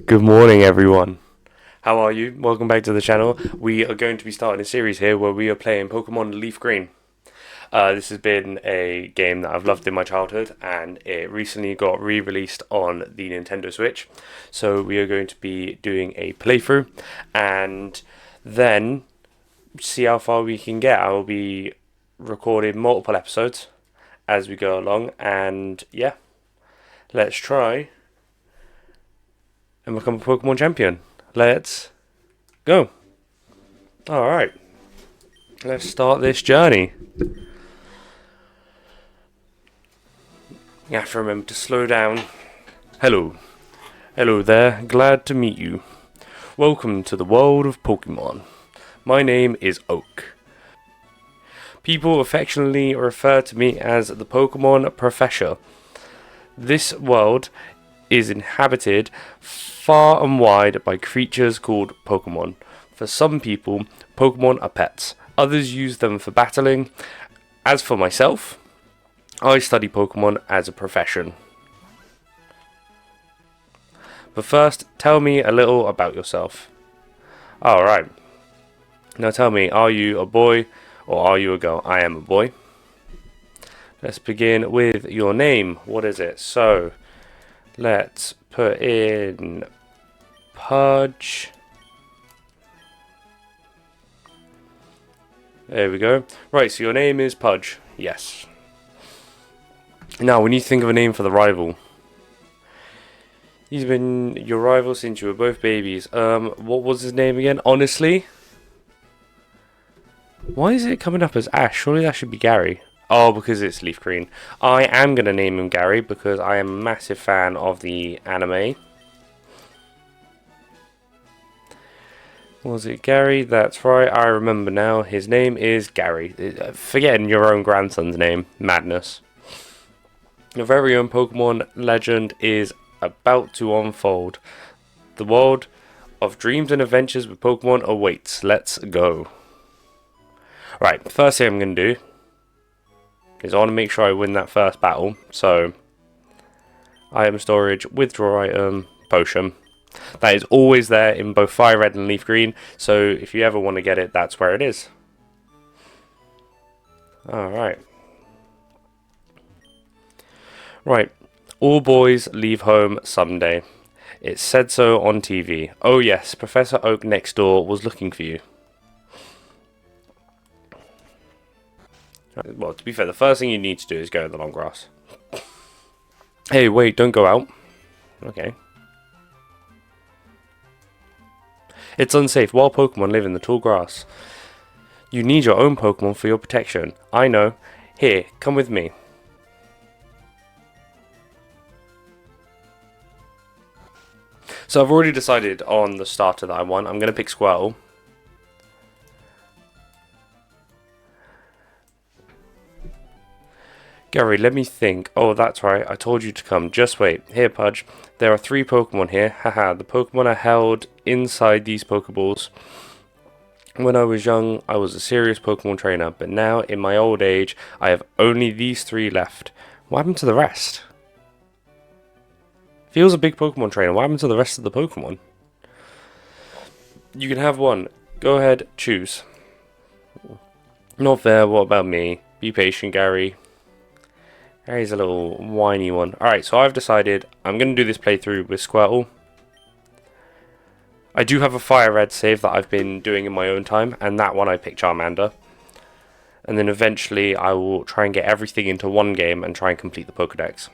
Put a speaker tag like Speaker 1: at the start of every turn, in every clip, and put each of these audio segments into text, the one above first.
Speaker 1: Good morning, everyone. How are you? Welcome back to the channel. We are going to be starting a series here where we are playing Pokemon Leaf Green. This has been a game that I've loved in my childhood, and it recently got re-released on the Nintendo Switch. So we are going to be doing a playthrough, and then see how far we can get. I will be recording multiple episodes as we go along, and yeah, let's try and become a Pokemon champion. Let's go. Alright, let's start this journey. You have to remember to slow down. Hello. Hello there, glad to meet you. Welcome to the world of Pokemon. My name is Oak. People affectionately refer to me as the Pokemon Professor. This world is inhabited far and wide by creatures called Pokemon. For some people, Pokemon are pets. Others use them for battling. As for myself, I study Pokemon as a profession. But first, tell me a little about yourself. Alright. Now tell me, are you a boy or are you a girl? I am a boy. Let's begin with your name. What is it? So, let's put in Pudge. There we go. Right, so your name is Pudge. Yes. Now, we need to think of a name for the rival. He's been your rival since you were both babies. What was his name again? Honestly? Why is it coming up as Ash? Surely that should be Gary. Oh, because it's Leaf Green. I am going to name him Gary because I am a massive fan of the anime. Was it Gary? That's right, I remember now. His name is Gary. Forgetting your own grandson's name. Madness. Your very own Pokemon legend is about to unfold. The world of dreams and adventures with Pokemon awaits. Let's go. Right, first thing I'm going to do is I want to make sure I win that first battle. So, item storage, withdraw item, potion. That is always there in both Fire Red and Leaf Green. So, if you ever want to get it, that's where it is. Alright. Right. All boys leave home someday. It said so on TV. Oh yes, Professor Oak next door was looking for you. Well, to be fair, the first thing you need to do is go in the long grass. Hey, wait, don't go out. Okay. It's unsafe. Wild Pokemon live in the tall grass. You need your own Pokemon for your protection. I know. Here, come with me. So I've already decided on the starter that I want. I'm going to pick Squirtle. Gary, let me think. Oh, that's right. I told you to come. Just wait. Here, Pudge. There are 3 Pokemon here. Haha, the Pokemon are held inside these Pokeballs. When I was young, I was a serious Pokemon trainer, but now, in my old age, I have only these 3 left. What happened to the rest? If he was a big Pokemon trainer, what happened to the rest of the Pokemon? You can have one. Go ahead, choose. Not fair, what about me? Be patient, Gary. Gary's a little whiny one. Alright, so I've decided I'm going to do this playthrough with Squirtle. I do have a Fire Red save that I've been doing in my own time, and that one I picked Charmander. And then eventually I will try and get everything into one game and try and complete the Pokedex.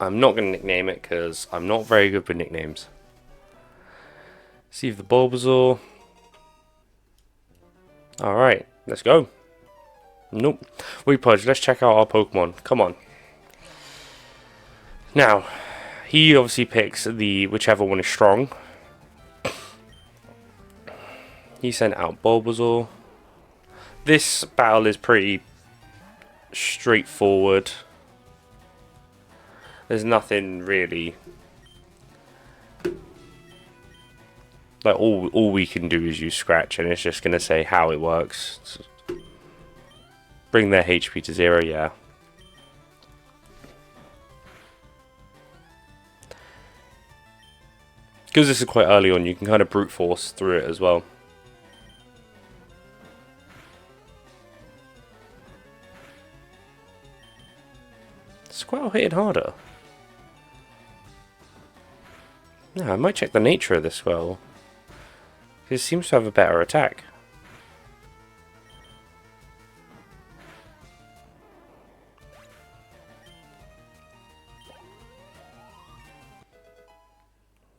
Speaker 1: I'm not going to nickname it because I'm not very good with nicknames. See if the Bulbasaur. Alright, let's go. Nope. Wait, Pudge, let's check out our Pokemon. Come on. Now, he obviously picks the whichever one is strong. He sent out Bulbasaur. This battle is pretty straightforward. There's nothing really. Like all we can do is use Scratch, and it's just gonna say how it works. Bring their HP to 0, yeah. Because this is quite early on, you can kind of brute force through it as well. Squirtle hitting harder. Yeah, I might check the nature of this Squirtle. It seems to have a better attack.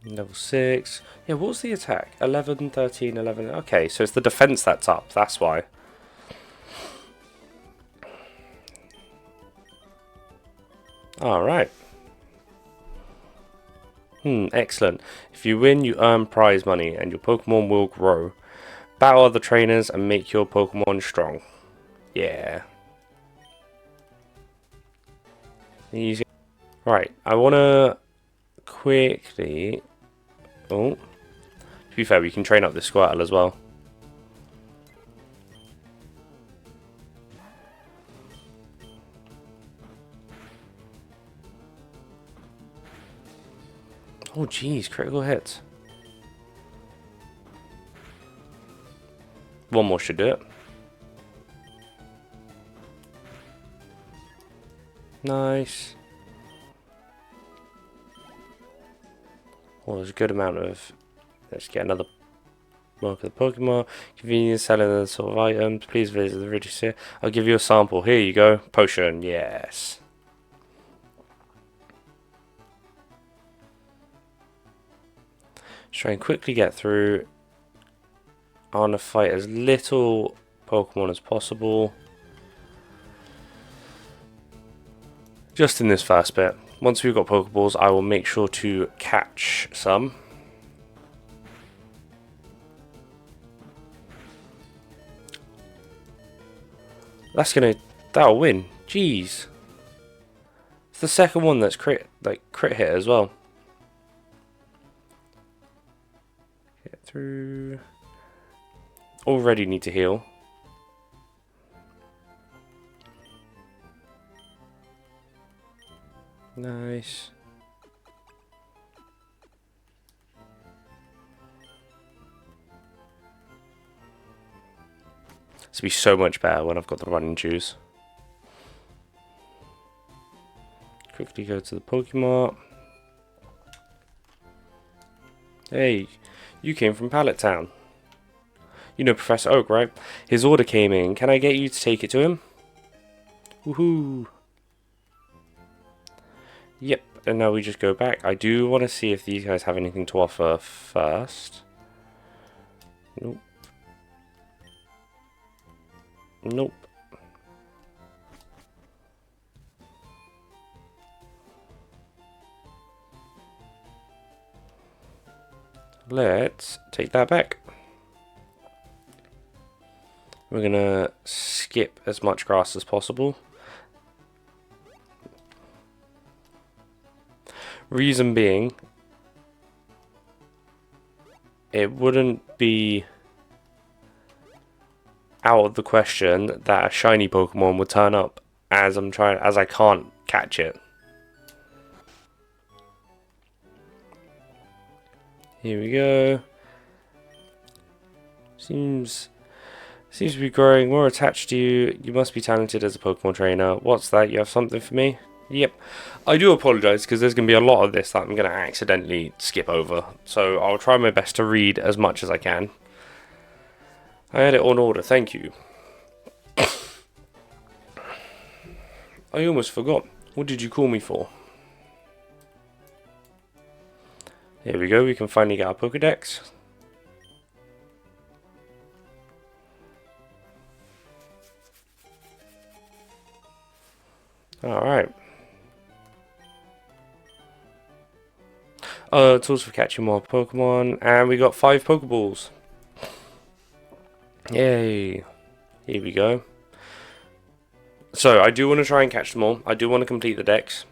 Speaker 1: Level 6. Yeah, what's the attack? 11, 13, 11. Okay, so it's the defense that's up. That's why. Alright. Excellent. If you win, you earn prize money, and your Pokemon will grow. Battle other trainers and make your Pokemon strong. Yeah. Easy. Right, I want to quickly... Oh. To be fair, we can train up this Squirtle as well. Oh, jeez, critical hits. One more should do it. Nice. Well, there's a good amount of... Let's get another mark of the Pokemon. Convenience selling the sort of items. Please visit the register. I'll give you a sample. Here you go. Potion. Yes. Let's try and quickly get through. I want to fight as little Pokemon as possible. Just in this first bit. Once we've got Pokeballs, I will make sure to catch some. That'll win. Jeez. It's the second one that's crit hit as well. Get through. Already need to heal. Nice. This will be so much better when I've got the running shoes. Quickly go to the Pokemon. Hey, you came from Pallet Town. You know Professor Oak, right? His order came in. Can I get you to take it to him? Woohoo! Yep, and now we just go back. I do want to see if these guys have anything to offer first. Nope. Nope. Let's take that back. We're gonna skip as much grass as possible. Reason being, it wouldn't be out of the question that a shiny Pokemon would turn up as I can't catch it. Here we go. Seems to be growing more attached to you. You must be talented as a Pokemon trainer. What's that? You have something for me? Yep. I do apologise because there's going to be a lot of this that I'm going to accidentally skip over. So I'll try my best to read as much as I can. I had it on order, thank you. I almost forgot. What did you call me for? Here we go, we can finally get our Pokedex. Alright. Tools for catching more Pokemon, and we got 5 Pokeballs. Yay. Here we go. So, I do want to try and catch them all. I do want to complete the decks.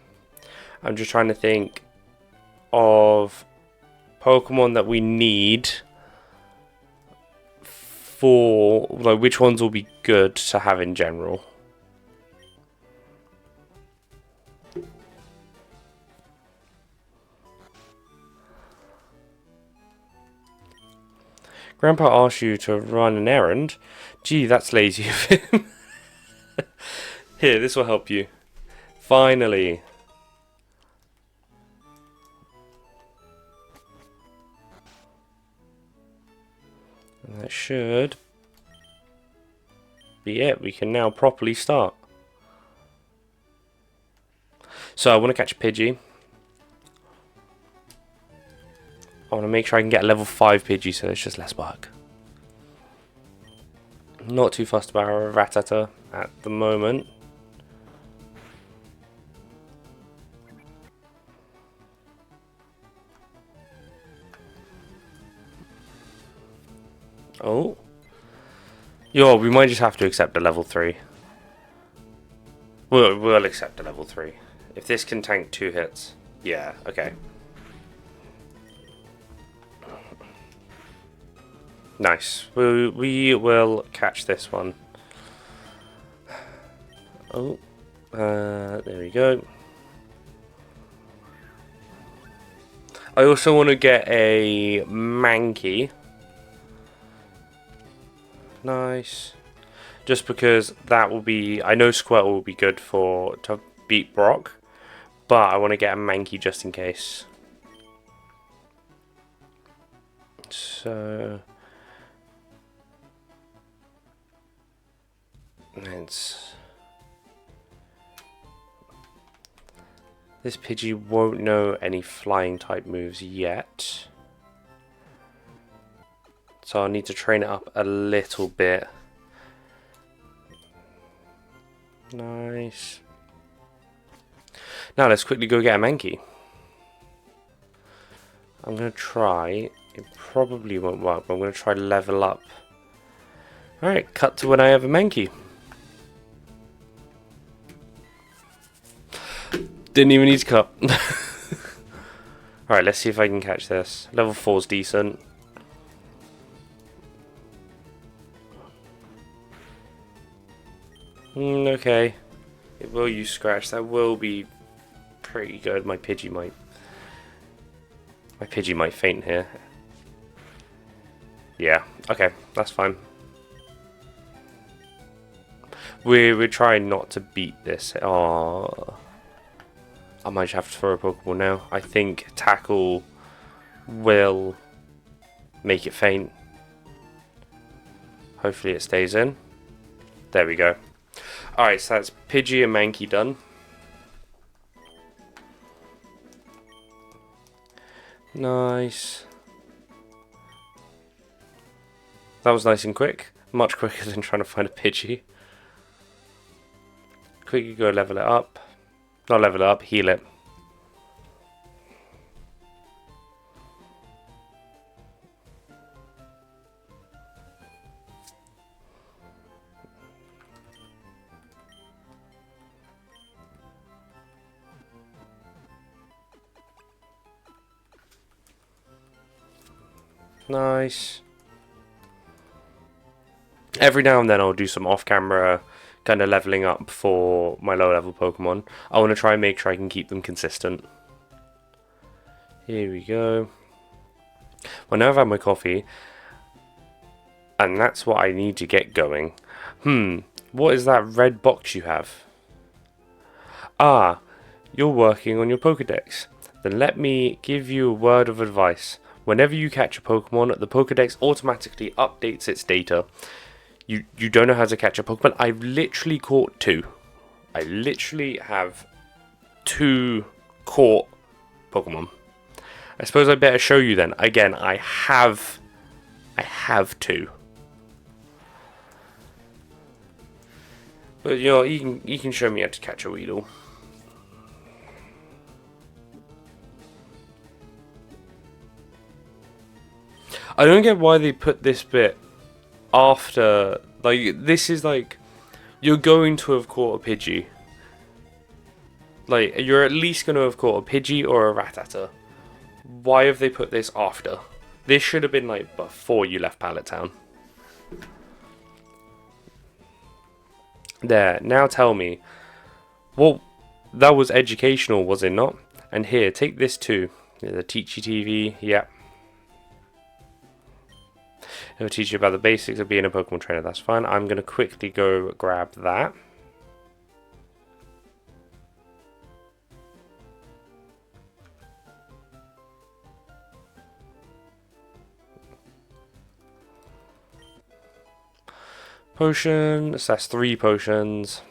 Speaker 1: I'm just trying to think of Pokemon that we need for, like, which ones will be good to have in general. Grandpa asked you to run an errand? Gee, that's lazy of him. Here, this will help you. Finally. And that should be it. We can now properly start. So I want to catch a Pidgey. I want to make sure I can get a level 5 Pidgey so it's just less work. Not too fussed about a Rattata at the moment. Oh. Yo, we might just have to accept a level 3. We'll accept a level 3. If this can tank 2 hits. Yeah, okay. Nice. We will catch this one. Oh. There we go. I also want to get a Mankey. Nice. Just because that will be... I know Squirtle will be good to beat Brock. But I want to get a Mankey just in case. So... This Pidgey won't know any flying type moves yet. So I'll need to train it up a little bit. Nice. Now let's quickly go get a Mankey. I'm going to try. It probably won't work, but I'm going to try to level up. Alright, cut to when I have a Mankey. Didn't even need to cut. Alright, let's see if I can catch this. Level 4 is decent. Okay. It will use Scratch. That will be pretty good. My Pidgey might faint here. Yeah, okay, that's fine. We're trying not to beat this. Oh, I might have to throw a Pokeball now. I think Tackle will make it faint. Hopefully it stays in. There we go. Alright, so that's Pidgey and Mankey done. Nice. That was nice and quick. Much quicker than trying to find a Pidgey. Quickly go level it up. Not level it up, heal it. Nice. Every now and then I'll do some off-camera kind of leveling up for my low-level Pokemon. I want to try and make sure I can keep them consistent. Here we go. Well, now I've had my coffee, and that's what I need to get going. What is that red box you have? Ah, you're working on your Pokedex. Then let me give you a word of advice. Whenever you catch a Pokemon, the Pokedex automatically updates its data. You don't know how to catch a Pokemon. I've literally caught 2. I literally have 2 caught Pokemon. I suppose I better show you then. Again, I have 2. But you know, you can show me how to catch a Weedle. I don't get why they put this bit after, like, this is like, you're going to have caught a Pidgey. Like, you're at least going to have caught a Pidgey or a Rattata. Why have they put this after? This should have been, like, before you left Pallet Town. There, now tell me, well, that was educational, was it not? And here, take this too. The Teachy TV, yeah. It'll teach you about the basics of being a Pokemon trainer. That's fine. I'm going to quickly go grab that. Potion. So that's 3 potions.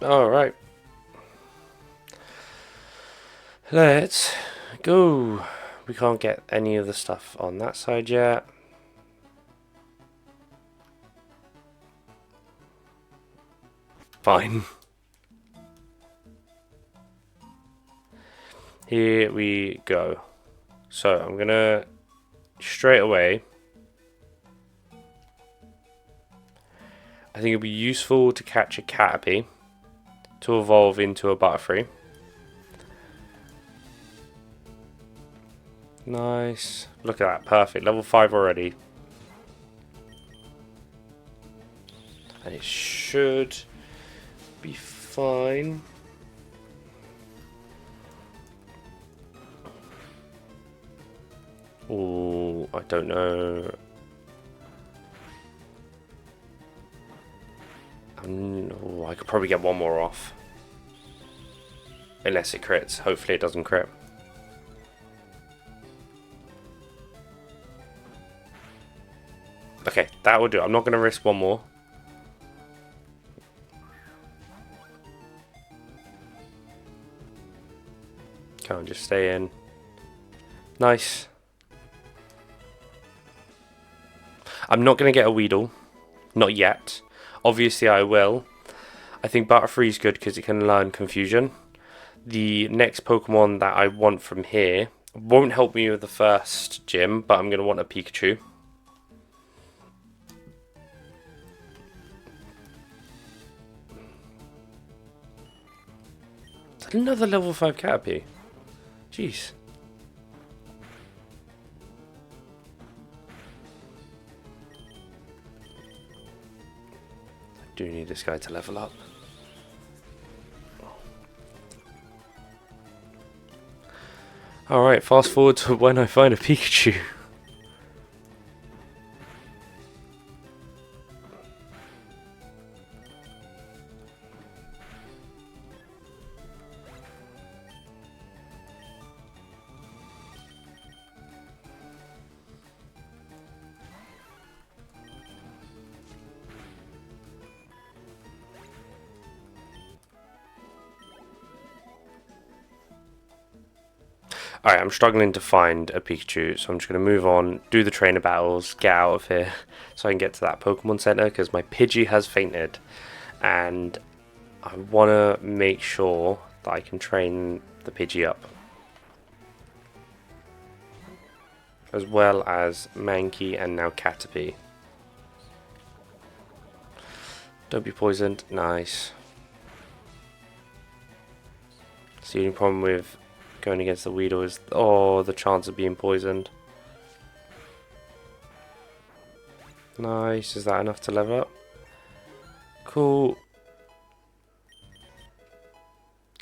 Speaker 1: Alright. Let's go. We can't get any of the stuff on that side yet. Fine. Here we go. So I'm gonna straight away. I think it'd be useful to catch a Caterpie to evolve into a Butterfree. Nice. Look at that. Perfect. Level 5 already. And it should be fine. Oh, I don't know. Oh, I could probably get one more off. Unless it crits. Hopefully it doesn't crit. Okay, that will do. I'm not going to risk one more. Can't just stay in. Nice. I'm not going to get a Weedle. Not yet. Obviously I will. I think Butterfree is good because it can learn Confusion. The next Pokemon that I want from here won't help me with the first gym, but I'm going to want a Pikachu. Another level 5 Caterpie. Jeez. I do need this guy to level up. Alright, fast forward to when I find a Pikachu. Alright, I'm struggling to find a Pikachu, so I'm just going to move on, do the trainer battles, get out of here, so I can get to that Pokemon Center, because my Pidgey has fainted, and I want to make sure that I can train the Pidgey up. As well as Mankey and now Caterpie. Don't be poisoned, nice. So the only problem with going against the Weedle is, oh, the chance of being poisoned. Nice, is that enough to level up? Cool.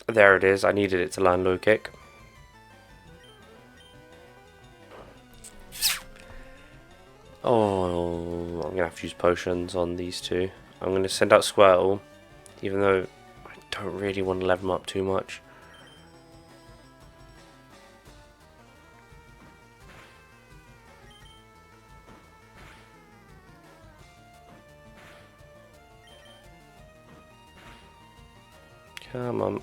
Speaker 1: There it is, I needed it to learn low kick. Oh, I'm gonna have to use potions on these two. I'm gonna send out Squirtle, even though I don't really want to level them up too much. Come on.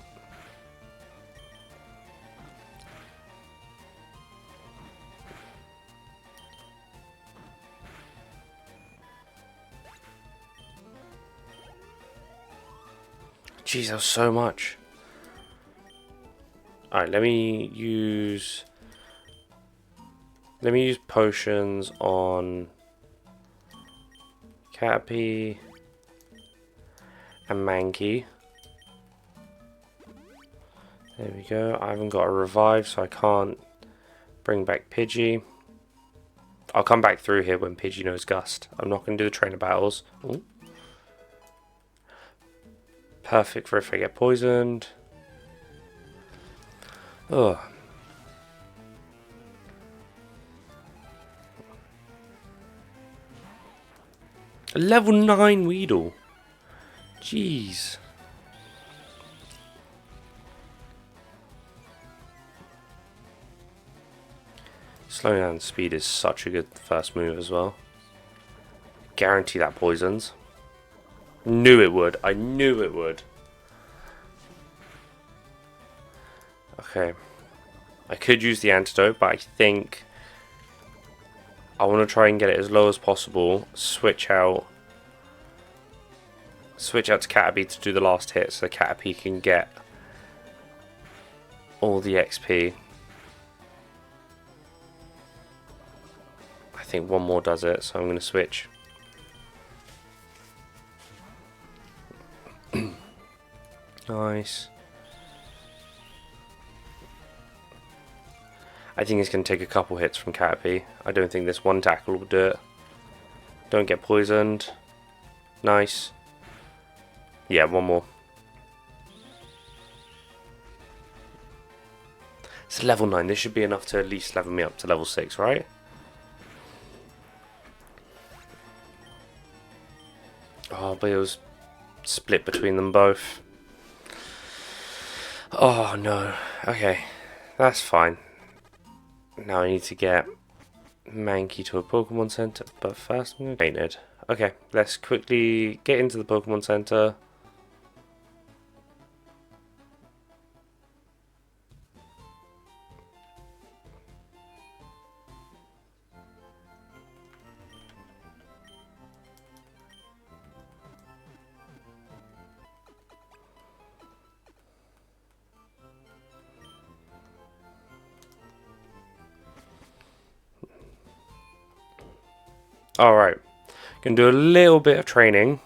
Speaker 1: Jeez, that was so much. Alright, let me use potions on Caterpie and Mankey. There we go. I haven't got a revive, so I can't bring back Pidgey. I'll come back through here when Pidgey knows Gust. I'm not going to do the trainer battles. Ooh. Perfect for if I get poisoned. Oh. A level 9 Weedle. Jeez. Slowing down speed is such a good first move as well. Guarantee that poisons. Knew it would. I knew it would. Okay. I could use the antidote, but I think I want to try and get it as low as possible. Switch out to Caterpie to do the last hit so Caterpie can get all the XP. I think one more does it, so I'm going to switch. Nice. I think it's going to take a couple hits from Caterpie. I don't think this one tackle will do it. Don't get poisoned. Nice. Yeah, one more. It's level 9. This should be enough to at least level me up to level 6, right? Oh, but it was split between them both. Oh, no. Okay. That's fine. Now I need to get Mankey to a Pokemon Center, but first I'm going to paint it. Okay, let's quickly get into the Pokemon Center. Alright, gonna do a little bit of training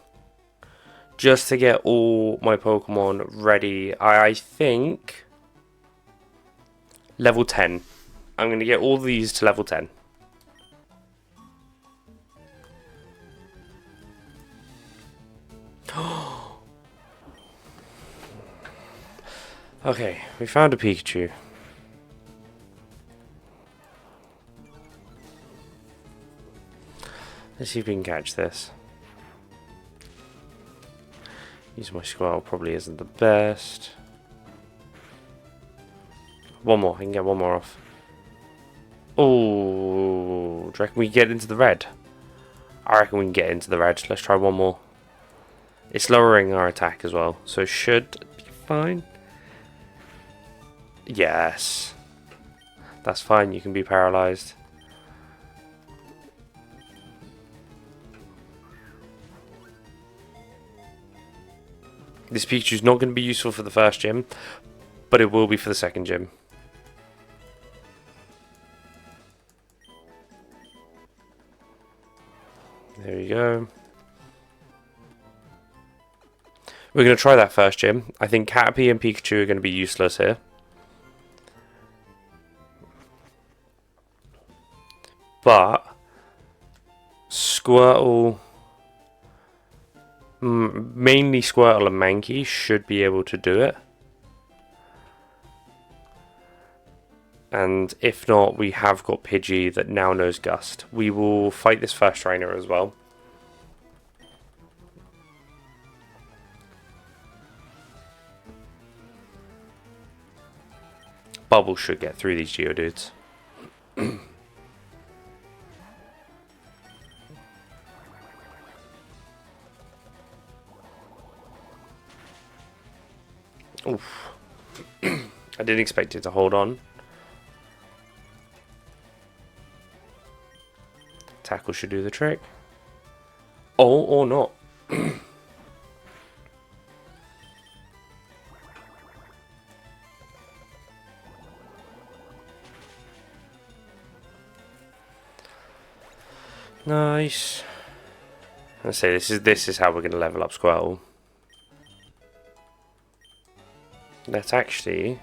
Speaker 1: just to get all my Pokemon ready. I think level 10. I'm gonna get all these to level 10. Okay, we found a Pikachu. Let's see if we can catch this. Use my Squirtle probably isn't the best. One more, I can get one more off. Oh, do you reckon we can get into the red? I reckon we can get into the red. Let's try one more. It's lowering our attack as well, so it should be fine. Yes. That's fine, you can be paralyzed. This Pikachu's not going to be useful for the first gym, but it will be for the second gym. There we go. We're going to try that first gym. I think Caterpie and Pikachu are going to be useless here. But Squirtle, mainly Squirtle and Mankey should be able to do it. And if not, we have got Pidgey that now knows Gust. We will fight this first trainer as well. Bubble should get through these Geodudes. Oof. I didn't expect it to hold on. Tackle should do the trick. Oh, or not. Nice. Let's say this is how we're going to level up Squirtle. Let's actually.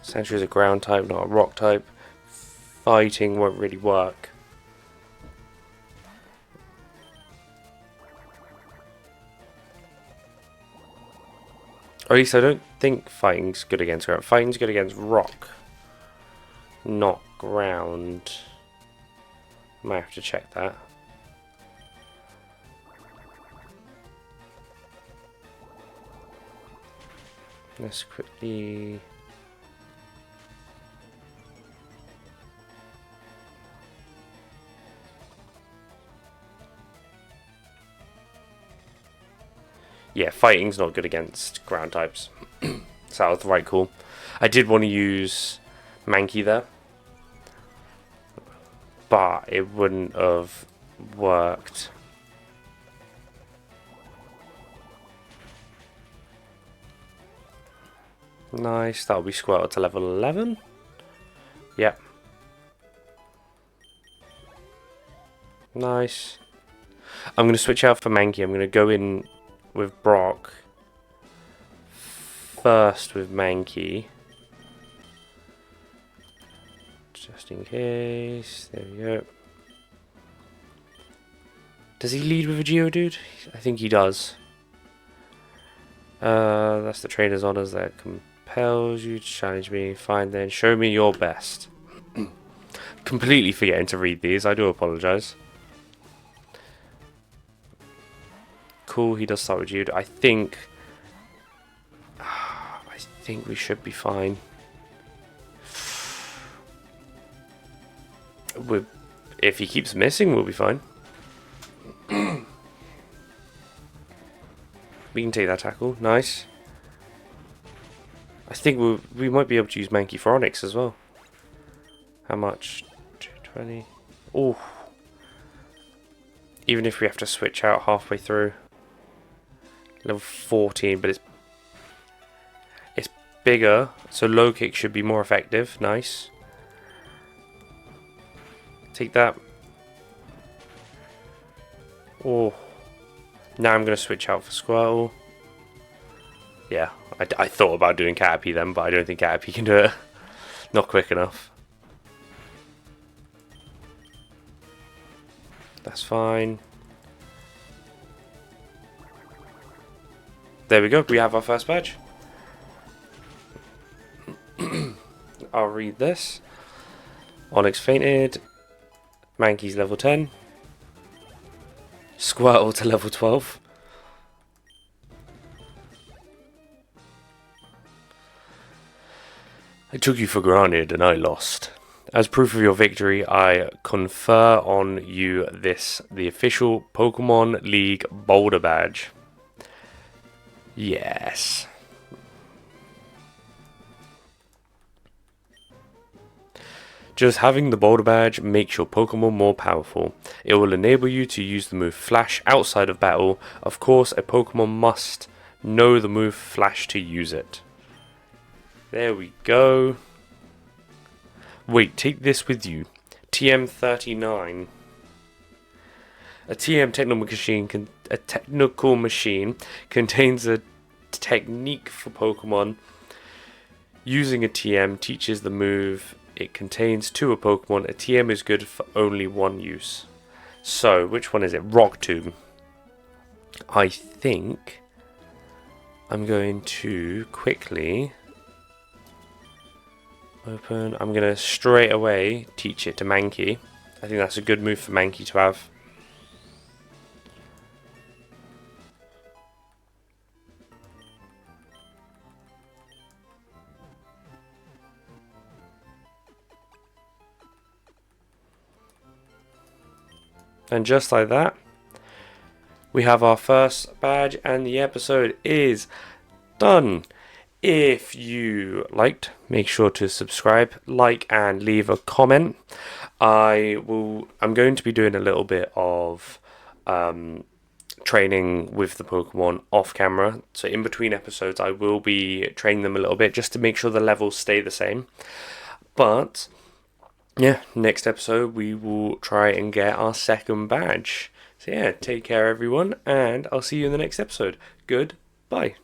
Speaker 1: Sentry is a ground type, not a rock type. Fighting won't really work. Or at least I don't think fighting's good against ground. Fighting's good against rock, not ground. Might have to check that. Let's quickly... Yeah, fighting's not good against ground types. So that was the right call. I did want to use Mankey there, but it wouldn't have worked. Nice, that'll be Squirtle to level 11. Yep. Nice. I'm going to switch out for Mankey. I'm going to go in with Brock first with Mankey. Just in case. There we go. Does he lead with a Geodude? I think he does. That's the trainer's honors that compels you to challenge me. Fine then, show me your best. Completely forgetting to read these. I do apologise. Cool, he does start with Geodude. I think we should be fine. If he keeps missing, we'll be fine. We can take that tackle. Nice. I think we might be able to use Mankey for Onyx as well. How much? 220. Oh. Even if we have to switch out halfway through. Level 14, but it's bigger, so low kick should be more effective. Nice. Take that. Oh. Now I'm going to switch out for Squirtle. Yeah, I thought about doing Caterpie then, but I don't think Caterpie can do it. Not quick enough. That's fine. There we go, we have our first badge. I'll read this. Onyx fainted. Mankey's level 10. Squirtle to level 12. I took you for granted and I lost. As proof of your victory, I confer on you this, the official Pokemon League Boulder Badge. Yes. Just having the Boulder Badge makes your Pokemon more powerful. It will enable you to use the move Flash outside of battle. Of course, a Pokemon must know the move Flash to use it. There we go. Wait, take this with you. TM39. A TM technical machine contains a technique for Pokemon. Using a TM teaches the move it contains to a Pokemon. A TM is good for only one use. So, which one is it? Rock Tomb. I think I'm going to quickly open. I'm going to straight away teach it to Mankey. I think that's a good move for Mankey to have. And just like that, we have our first badge and the episode is done. If you liked, make sure to subscribe, like, and leave a comment. I'm going to be doing a little bit of training with the Pokemon off camera. So in between episodes, I will be training them a little bit just to make sure the levels stay the same. But yeah, next episode we will try and get our second badge. So yeah, take care everyone, and I'll see you in the next episode. Goodbye.